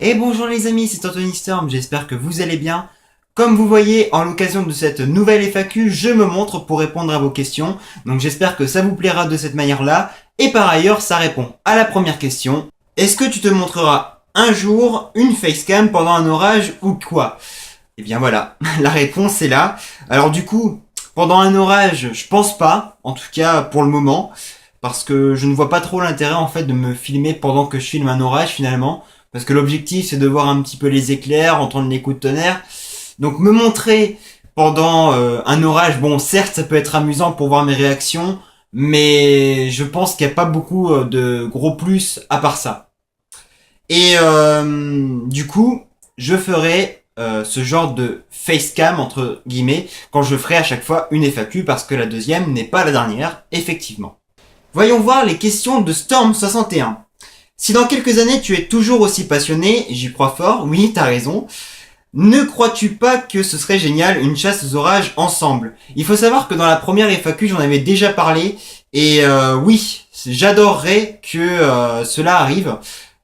Et bonjour les amis, c'est Anthony Storm, j'espère que vous allez bien. Comme vous voyez, en l'occasion de cette nouvelle FAQ, je me montre pour répondre à vos questions. Donc j'espère que ça vous plaira de cette manière-là. Et par ailleurs, ça répond à la première question. Est-ce que tu te montreras un jour une facecam pendant un orage ou quoi? Eh bien voilà, la réponse est là. Alors du coup, pendant un orage, je pense pas, en tout cas pour le moment, parce que je ne vois pas trop l'intérêt en fait de me filmer pendant que je filme un orage finalement, parce que l'objectif c'est de voir un petit peu les éclairs, entendre les coups de tonnerre. Donc me montrer pendant un orage, bon certes ça peut être amusant pour voir mes réactions, mais je pense qu'il n'y a pas beaucoup de gros plus à part ça. Et du coup, je ferai ce genre de facecam entre guillemets quand je ferai à chaque fois une FAQ parce que la deuxième n'est pas la dernière, effectivement. Voyons voir les questions de Storm61. Si dans quelques années tu es toujours aussi passionné, j'y crois fort, oui, t'as raison, ne crois-tu pas que ce serait génial une chasse aux orages ensemble? Il faut savoir que dans la première FAQ j'en avais déjà parlé, et oui, j'adorerais que cela arrive,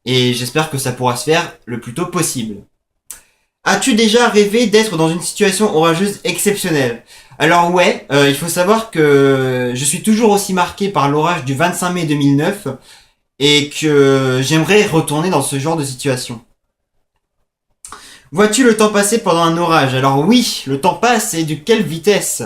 et j'espère que ça pourra se faire le plus tôt possible. As-tu déjà rêvé d'être dans une situation orageuse exceptionnelle? Alors ouais, il faut savoir que je suis toujours aussi marqué par l'orage du 25 mai 2009 et que j'aimerais retourner dans ce genre de situation. Vois-tu le temps passer pendant un orage? Alors oui, le temps passe et de quelle vitesse?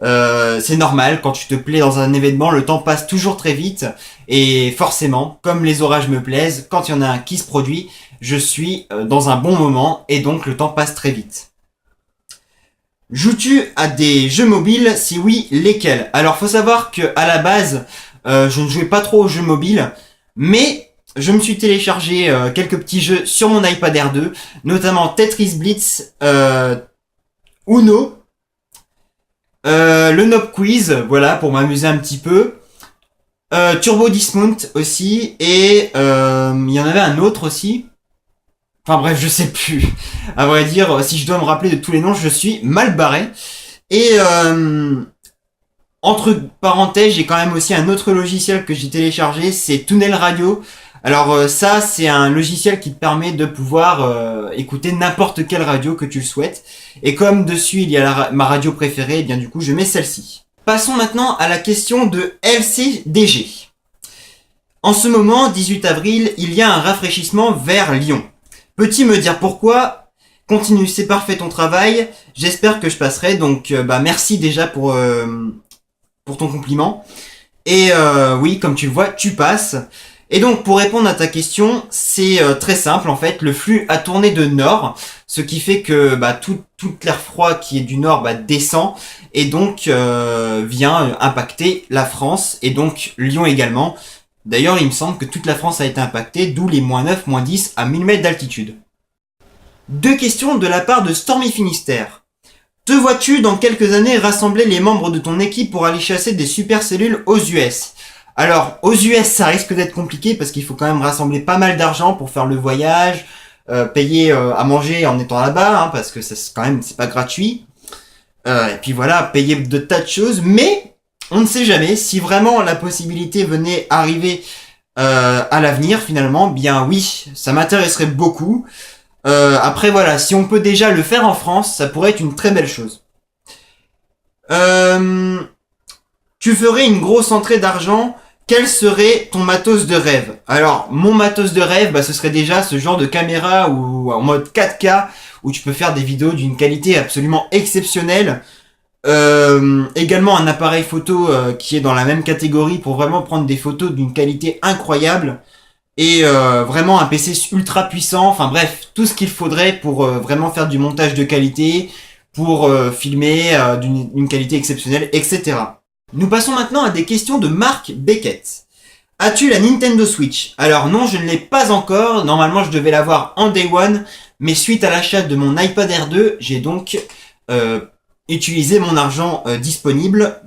C'est normal, quand tu te plais dans un événement, le temps passe toujours très vite. Et forcément, comme les orages me plaisent, quand il y en a un qui se produit, je suis dans un bon moment et donc le temps passe très vite. Joues-tu à des jeux mobiles? Si oui, lesquels? Alors faut savoir que à la base, je ne jouais pas trop aux jeux mobiles, mais je me suis téléchargé quelques petits jeux sur mon iPad Air 2, notamment Tetris Blitz, Uno, le Nob Quiz, voilà, pour m'amuser un petit peu. Turbo Dismount aussi, et il y en avait un autre aussi. Enfin bref, je sais plus. À vrai dire, si je dois me rappeler de tous les noms, je suis mal barré. Et entre parenthèses, j'ai quand même aussi un autre logiciel que j'ai téléchargé, c'est Tunnel Radio. Alors ça, c'est un logiciel qui te permet de pouvoir écouter n'importe quelle radio que tu le souhaites. Et comme dessus il y a ma radio préférée, et bien du coup je mets celle-ci. Passons maintenant à la question de LCDG. En ce moment, 18 avril, il y a un rafraîchissement vers Lyon. Peux-tu me dire pourquoi? Continue, c'est parfait ton travail. J'espère que je passerai. Donc merci déjà pour ton compliment. Et oui, comme tu le vois, tu passes. Et donc pour répondre à ta question, c'est très simple en fait. Le flux a tourné de nord, ce qui fait que tout l'air froid qui est du nord descend et donc vient impacter la France et donc Lyon également. D'ailleurs, il me semble que toute la France a été impactée, d'où les -9, -10 à 1000 mètres d'altitude. Deux questions de la part de Stormy Finistère. Te vois-tu dans quelques années rassembler les membres de ton équipe pour aller chasser des supercellules aux US? Alors, aux US, ça risque d'être compliqué parce qu'il faut quand même rassembler pas mal d'argent pour faire le voyage, payer à manger en étant là-bas, hein, parce que ça, quand même, c'est pas gratuit. Et puis voilà, payer de tas de choses, mais on ne sait jamais si vraiment la possibilité venait arriver à l'avenir finalement, bien oui, ça m'intéresserait beaucoup. Après voilà, si on peut déjà le faire en France, ça pourrait être une très belle chose. Tu ferais une grosse entrée d'argent, quel serait ton matos de rêve? Alors, mon matos de rêve, ce serait déjà ce genre de caméra ou en mode 4K où tu peux faire des vidéos d'une qualité absolument exceptionnelle. Également un appareil photo qui est dans la même catégorie pour vraiment prendre des photos d'une qualité incroyable. Et vraiment un PC ultra puissant, enfin bref, tout ce qu'il faudrait pour vraiment faire du montage de qualité, pour filmer d'une qualité exceptionnelle, etc. Nous passons maintenant à des questions de Marc Beckett. As-tu la Nintendo Switch? Alors non, je ne l'ai pas encore, normalement je devais l'avoir en Day One, mais suite à l'achat de mon iPad Air 2, j'ai donc utilisé mon argent disponible,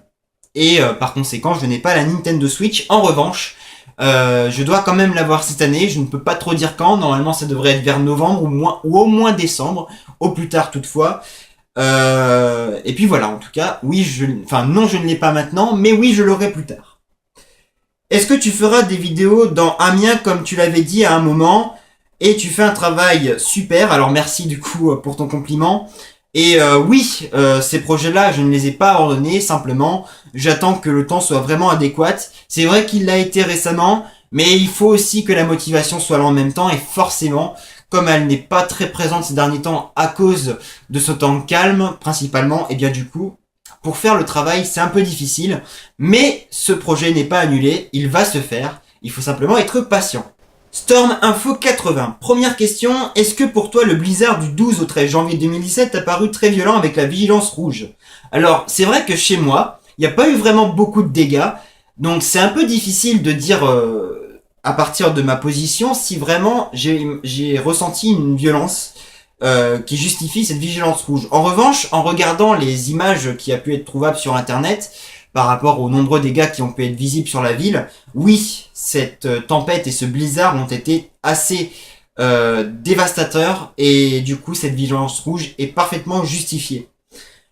et par conséquent je n'ai pas la Nintendo Switch. En revanche, je dois quand même l'avoir cette année, je ne peux pas trop dire quand, normalement ça devrait être vers novembre ou au moins décembre, au plus tard toutefois. Et puis voilà, en tout cas, oui, non, je ne l'ai pas maintenant, mais oui, je l'aurai plus tard. Est-ce que tu feras des vidéos dans Amiens comme tu l'avais dit à un moment? et tu fais un travail super. Alors merci du coup pour ton compliment. Et oui, ces projets-là, je ne les ai pas ordonnés, simplement, j'attends que le temps soit vraiment adéquat. C'est vrai qu'il l'a été récemment, mais il faut aussi que la motivation soit là en même temps, et forcément, comme elle n'est pas très présente ces derniers temps à cause de ce temps calme, principalement, et bien du coup, pour faire le travail, c'est un peu difficile, mais ce projet n'est pas annulé, il va se faire, il faut simplement être patient. Storm Info 80. Première question, est-ce que pour toi le blizzard du 12 au 13 janvier 2017 a paru très violent avec la vigilance rouge? Alors, c'est vrai que chez moi, il n'y a pas eu vraiment beaucoup de dégâts, donc c'est un peu difficile de dire à partir de ma position si vraiment j'ai ressenti une violence qui justifie cette vigilance rouge. En revanche, en regardant les images qui a pu être trouvables sur internet, par rapport aux nombreux dégâts qui ont pu être visibles sur la ville, oui, cette tempête et ce blizzard ont été assez dévastateurs et du coup cette vigilance rouge est parfaitement justifiée.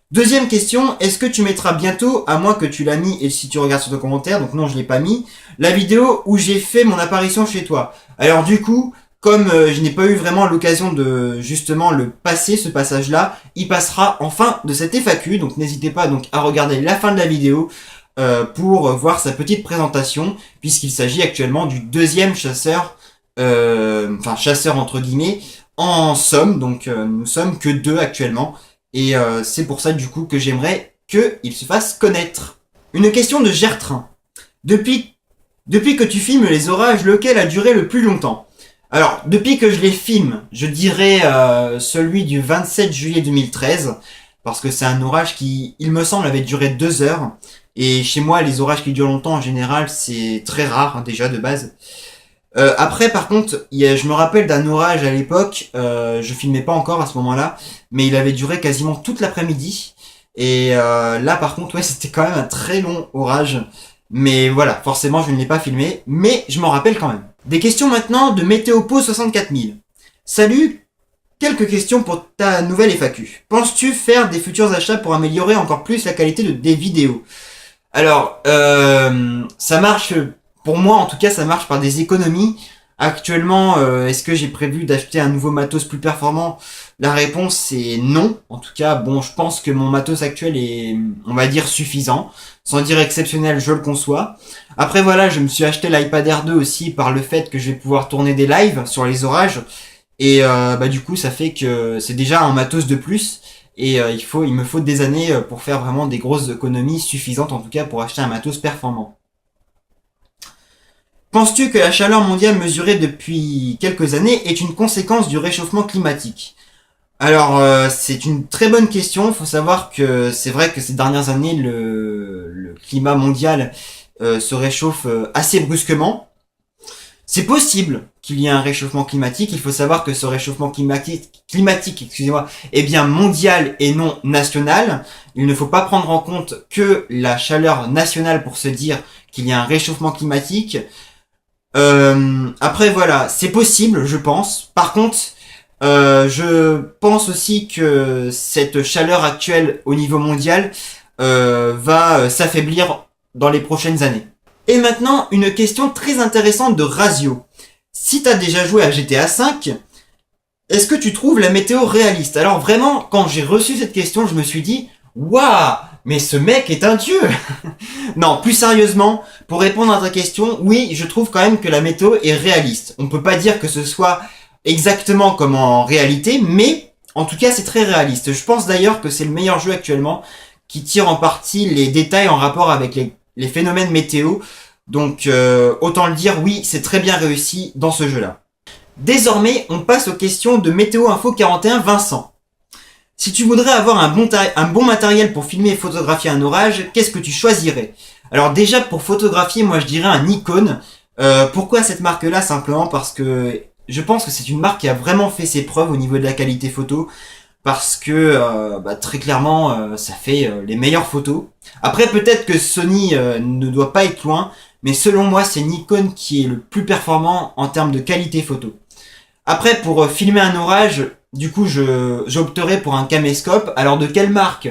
Deuxième question, est-ce que tu mettras bientôt, à moins que tu l'as mis et si tu regardes sur ton commentaire, donc non je l'ai pas mis, la vidéo où j'ai fait mon apparition chez toi? Alors du coup, comme je n'ai pas eu vraiment l'occasion de justement le passer, ce passage-là, il passera en fin de cette FAQ, donc n'hésitez pas donc à regarder la fin de la vidéo pour voir sa petite présentation, puisqu'il s'agit actuellement du deuxième chasseur, enfin chasseur entre guillemets, en somme, donc nous sommes que deux actuellement, et c'est pour ça du coup que j'aimerais qu'il se fasse connaître. Une question de Gertrin. Depuis que tu filmes les orages, lequel a duré le plus longtemps? Alors, depuis que je les filme, je dirais celui du 27 juillet 2013, parce que c'est un orage qui, il me semble, avait duré 2 heures. Et chez moi, les orages qui durent longtemps, en général, c'est très rare, hein, déjà, de base. Après, par contre, je me rappelle d'un orage à l'époque, je filmais pas encore à ce moment-là, mais il avait duré quasiment toute l'après-midi. Et là, par contre, ouais, c'était quand même un très long orage. Mais voilà, forcément, je ne l'ai pas filmé, mais je m'en rappelle quand même. Des questions maintenant de Météopo 64 000. Salut, quelques questions pour ta nouvelle FAQ. Penses-tu faire des futurs achats pour améliorer encore plus la qualité des vidéos? Alors, ça marche, pour moi en tout cas, ça marche par des économies. Actuellement, est-ce que j'ai prévu d'acheter un nouveau matos plus performant? La réponse est non. En tout cas, bon, je pense que mon matos actuel est, on va dire, suffisant. Sans dire exceptionnel, je le conçois. Après voilà, je me suis acheté l'iPad Air 2 aussi par le fait que je vais pouvoir tourner des lives sur les orages. Et bah du coup, ça fait que c'est déjà un matos de plus. Et il me faut des années pour faire vraiment des grosses économies suffisantes, en tout cas pour acheter un matos performant. Penses-tu que la chaleur mondiale mesurée depuis quelques années est une conséquence du réchauffement climatique? Alors, c'est une très bonne question. Il faut savoir que c'est vrai que ces dernières années, le climat mondial se réchauffe assez brusquement. C'est possible qu'il y ait un réchauffement climatique. Il faut savoir que ce réchauffement climatique, excusez-moi, est bien mondial et non national. Il ne faut pas prendre en compte que la chaleur nationale pour se dire qu'il y a un réchauffement climatique. Après voilà, c'est possible, je pense. Par contre, je pense aussi que cette chaleur actuelle au niveau mondial va s'affaiblir dans les prochaines années. Et maintenant, une question très intéressante de Razio. Si t'as déjà joué à GTA V, est-ce que tu trouves la météo réaliste? Alors vraiment, quand j'ai reçu cette question, je me suis dit, waouh, mais ce mec est un dieu. Non, plus sérieusement, pour répondre à ta question, oui, je trouve quand même que la météo est réaliste. On peut pas dire que ce soit exactement comme en réalité, mais en tout cas c'est très réaliste. Je pense d'ailleurs que c'est le meilleur jeu actuellement qui tire en partie les détails en rapport avec les phénomènes météo. Donc autant le dire, oui, c'est très bien réussi dans ce jeu-là. Désormais, on passe aux questions de Météo Info 41 Vincent. Si tu voudrais avoir un bon matériel pour filmer et photographier un orage, qu'est-ce que tu choisirais? Alors déjà, pour photographier, moi je dirais un Nikon. Pourquoi cette marque-là? Simplement parce que je pense que c'est une marque qui a vraiment fait ses preuves au niveau de la qualité photo. Parce que très clairement, ça fait les meilleures photos. Après, peut-être que Sony ne doit pas être loin, mais selon moi, c'est Nikon qui est le plus performant en termes de qualité photo. Après, pour filmer un orage, du coup, j'opterai pour un caméscope. Alors, de quelle marque?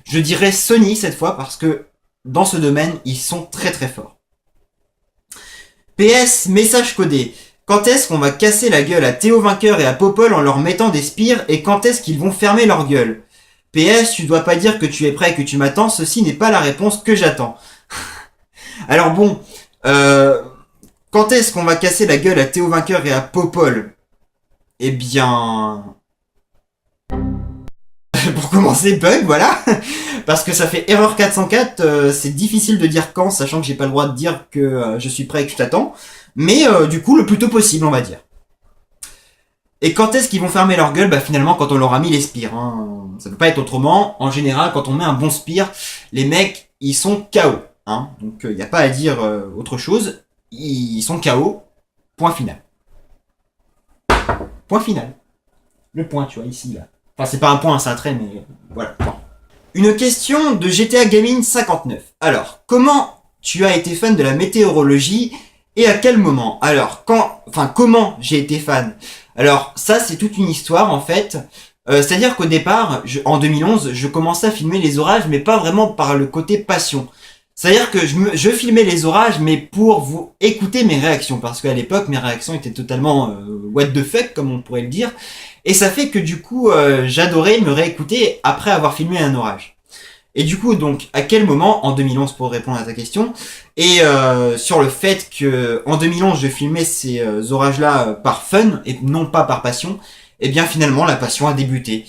Je dirais Sony cette fois, parce que dans ce domaine, ils sont très très forts. PS, message codé. Quand est-ce qu'on va casser la gueule à Théo Vainqueur et à Popol en leur mettant des spires et quand est-ce qu'ils vont fermer leur gueule? PS, tu dois pas dire que tu es prêt et que tu m'attends, ceci n'est pas la réponse que j'attends. Alors bon, quand est-ce qu'on va casser la gueule à Théo Vainqueur et à Popol? Eh bien... Pour commencer, bug, voilà. Parce que ça fait erreur 404, c'est difficile de dire quand, sachant que j'ai pas le droit de dire que je suis prêt et que je t'attends. Mais du coup, le plus tôt possible, on va dire. Et quand est-ce qu'ils vont fermer leur gueule? Bah finalement, quand on leur a mis les spires. Hein. Ça peut pas être autrement. En général, quand on met un bon spire, les mecs, ils sont KO. Hein. Donc, il n'y a pas à dire autre chose. Ils sont KO. Point final. Point final. Le point, tu vois, ici, là. Enfin, c'est pas un point, c'est un trait, mais voilà. Une question de GTA Gaming 59. Alors, comment tu as été fan de la météorologie et à quel moment? Alors, comment j'ai été fan? Alors, ça, c'est toute une histoire, en fait. C'est-à-dire qu'au départ, en 2011, je commençais à filmer les orages, mais pas vraiment par le côté passion. C'est-à-dire que je filmais les orages, mais pour vous écouter mes réactions, parce qu'à l'époque, mes réactions étaient totalement what the fuck, comme on pourrait le dire. Et ça fait que du coup, j'adorais me réécouter après avoir filmé un orage. Et du coup, donc, à quel moment, en 2011 pour répondre à ta question, et sur le fait que en 2011 je filmais ces orages-là par fun et non pas par passion, et bien finalement la passion a débuté.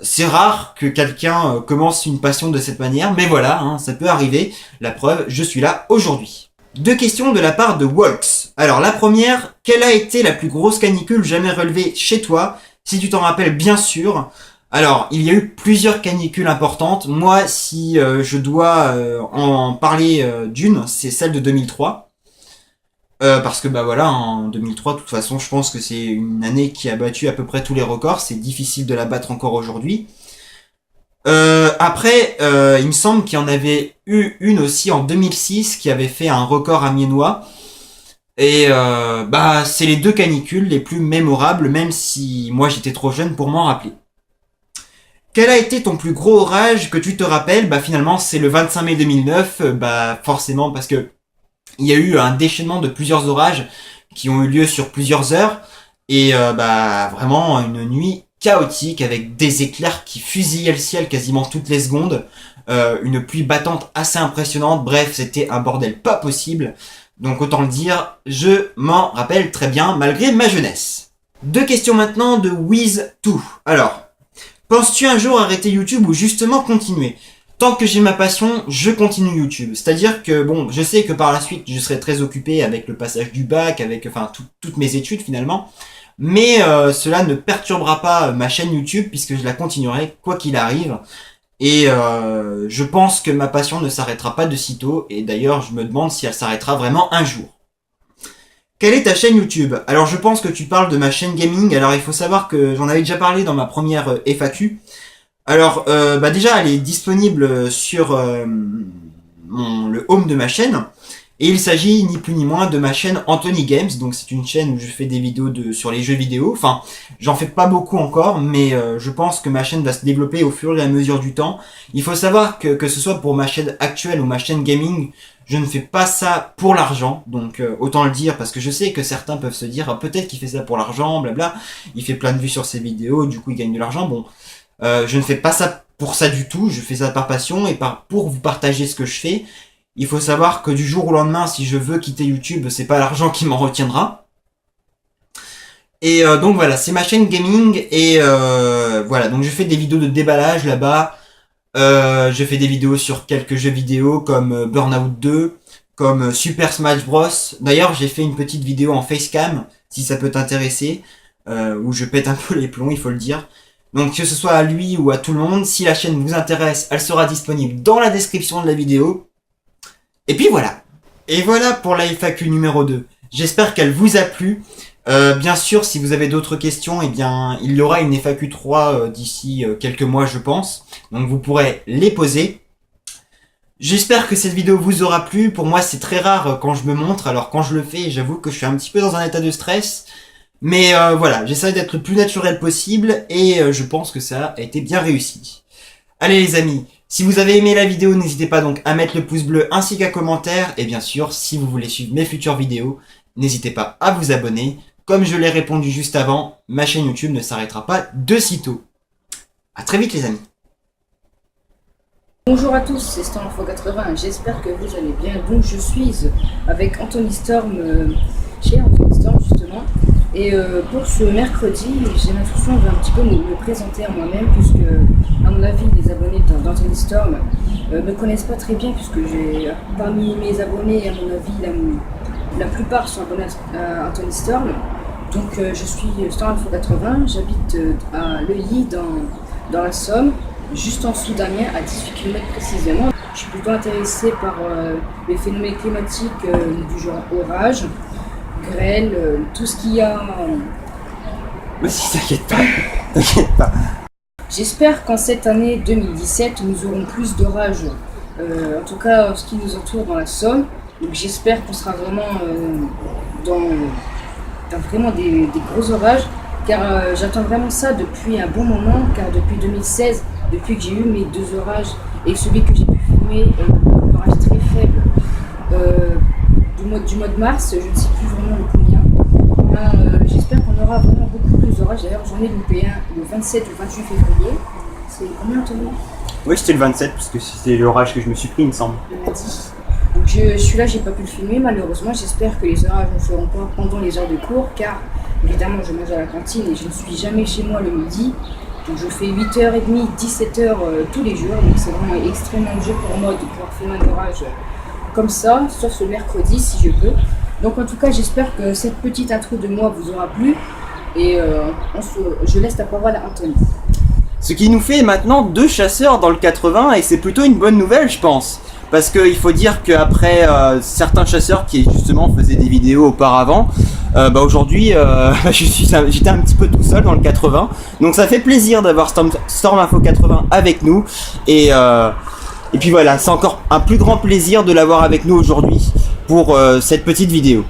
C'est rare que quelqu'un commence une passion de cette manière, mais voilà, hein, ça peut arriver. La preuve, je suis là aujourd'hui. Deux questions de la part de Walks. Alors la première, quelle a été la plus grosse canicule jamais relevée chez toi? Si tu t'en rappelles bien sûr. Alors, il y a eu plusieurs canicules importantes. Moi, si je dois en parler d'une, c'est celle de 2003. Parce que bah voilà, en 2003, de toute façon, je pense que c'est une année qui a battu à peu près tous les records. C'est difficile de la battre encore aujourd'hui. Après, il me semble qu'il y en avait eu une aussi en 2006 qui avait fait un record amiénois. Et bah c'est les deux canicules les plus mémorables, même si moi j'étais trop jeune pour m'en rappeler. Quel a été ton plus gros orage que tu te rappelles? Bah finalement c'est le 25 mai 2009, bah forcément parce que il y a eu un déchaînement de plusieurs orages qui ont eu lieu sur plusieurs heures et bah vraiment une nuit chaotique avec des éclairs qui fusillaient le ciel quasiment toutes les secondes, une pluie battante assez impressionnante, bref c'était un bordel pas possible, donc autant le dire, je m'en rappelle très bien malgré ma jeunesse. Deux questions maintenant de Wiz2. Alors, penses-tu un jour arrêter YouTube ou justement continuer? Tant que j'ai ma passion, je continue YouTube. C'est-à-dire que, bon, je sais que par la suite, je serai très occupé avec le passage du bac, avec, enfin, toutes mes études finalement. Mais cela ne perturbera pas ma chaîne YouTube puisque je la continuerai quoi qu'il arrive. Et je pense que ma passion ne s'arrêtera pas de sitôt. Et d'ailleurs, je me demande si elle s'arrêtera vraiment un jour. Quelle est ta chaîne YouTube? Alors je pense que tu parles de ma chaîne gaming. Alors il faut savoir que j'en avais déjà parlé dans ma première FAQ. Alors bah déjà elle est disponible sur le home de ma chaîne. Et il s'agit ni plus ni moins de ma chaîne Anthony Games. Donc c'est une chaîne où je fais des vidéos sur les jeux vidéo. Enfin, j'en fais pas beaucoup encore, mais je pense que ma chaîne va se développer au fur et à mesure du temps. Il faut savoir que ce soit pour ma chaîne actuelle ou ma chaîne gaming, je ne fais pas ça pour l'argent. Donc autant le dire parce que je sais que certains peuvent se dire peut-être qu'il fait ça pour l'argent, blabla. Il fait plein de vues sur ses vidéos, du coup il gagne de l'argent. Bon, je ne fais pas ça pour ça du tout. Je fais ça par passion et pour vous partager ce que je fais. Il faut savoir que du jour au lendemain, si je veux quitter YouTube, c'est pas l'argent qui m'en retiendra. Et donc voilà, c'est ma chaîne gaming et voilà, donc je fais des vidéos de déballage là-bas. Je fais des vidéos sur quelques jeux vidéo comme Burnout 2, comme Super Smash Bros. D'ailleurs, j'ai fait une petite vidéo en facecam, si ça peut t'intéresser, où je pète un peu les plombs, il faut le dire. Donc que ce soit à lui ou à tout le monde, si la chaîne vous intéresse, elle sera disponible dans la description de la vidéo. Et puis voilà. Et voilà pour la FAQ numéro 2. J'espère qu'elle vous a plu. Bien sûr, si vous avez d'autres questions, eh bien, il y aura une FAQ 3 d'ici quelques mois, je pense. Donc vous pourrez les poser. J'espère que cette vidéo vous aura plu. Pour moi, c'est très rare quand je me montre. Alors quand je le fais, j'avoue que je suis un petit peu dans un état de stress. Mais voilà, j'essaie d'être le plus naturel possible et je pense que ça a été bien réussi. Allez les amis, si vous avez aimé la vidéo, n'hésitez pas donc à mettre le pouce bleu ainsi qu'un commentaire. Et bien sûr, si vous voulez suivre mes futures vidéos, n'hésitez pas à vous abonner. Comme je l'ai répondu juste avant, ma chaîne YouTube ne s'arrêtera pas de sitôt. A très vite les amis. Bonjour à tous, c'est StormInfo80, j'espère que vous allez bien. Donc je suis avec Anthony Storm, chez Anthony Storm justement. Et pour ce mercredi, j'ai l'intention de un petit peu me présenter à moi-même, puisque à mon avis les abonnés d'Anthony Storm me connaissent pas très bien, puisque parmi mes abonnés, à mon avis, la plupart sont abonnés à Anthony Storm. Donc je suis StormInfo80, j'habite à Leuilly dans la Somme, juste en dessous d'Amiens, à 18 km précisément. Je suis plutôt intéressé par les phénomènes climatiques du genre orage, grêle, tout ce qu'il y a. Mais si, t'inquiète pas. J'espère qu'en cette année 2017, nous aurons plus d'orages, en tout cas ce qui nous entoure dans la Somme. Donc j'espère qu'on sera vraiment dans vraiment des gros orages, car j'attends vraiment ça depuis un bon moment, car depuis 2016, depuis que j'ai eu mes 2 orages et celui que j'ai pu filmer, un orage très faible du mois de mars, je ne sais plus vraiment le combien. J'espère qu'on aura vraiment beaucoup plus d'orages. D'ailleurs, j'en ai loupé un le 27 ou 28 février. C'est combien, Anthony? Oui, c'était le 27, parce que c'était l'orage que je me suis pris, il me semble. Le lundi. Donc celui-là, j'ai pas pu le filmer malheureusement. J'espère que les orages ne seront pas pendant les heures de cours, car évidemment, je mange à la cantine et je ne suis jamais chez moi le midi. Donc je fais 8h30, 17h tous les jours, donc c'est vraiment extrêmement dur pour moi de pouvoir filmer un orage comme ça, sauf ce mercredi si je peux. Donc en tout cas, j'espère que cette petite intro de moi vous aura plu, et je laisse la parole à Anthony. Ce qui nous fait maintenant 2 chasseurs dans le 80, et c'est plutôt une bonne nouvelle, je pense. Parce qu'il faut dire qu'après certains chasseurs qui justement faisaient des vidéos auparavant, aujourd'hui j'étais un petit peu tout seul dans le 80. Donc ça fait plaisir d'avoir StormInfo 80 avec nous. Et puis voilà, c'est encore un plus grand plaisir de l'avoir avec nous aujourd'hui pour cette petite vidéo.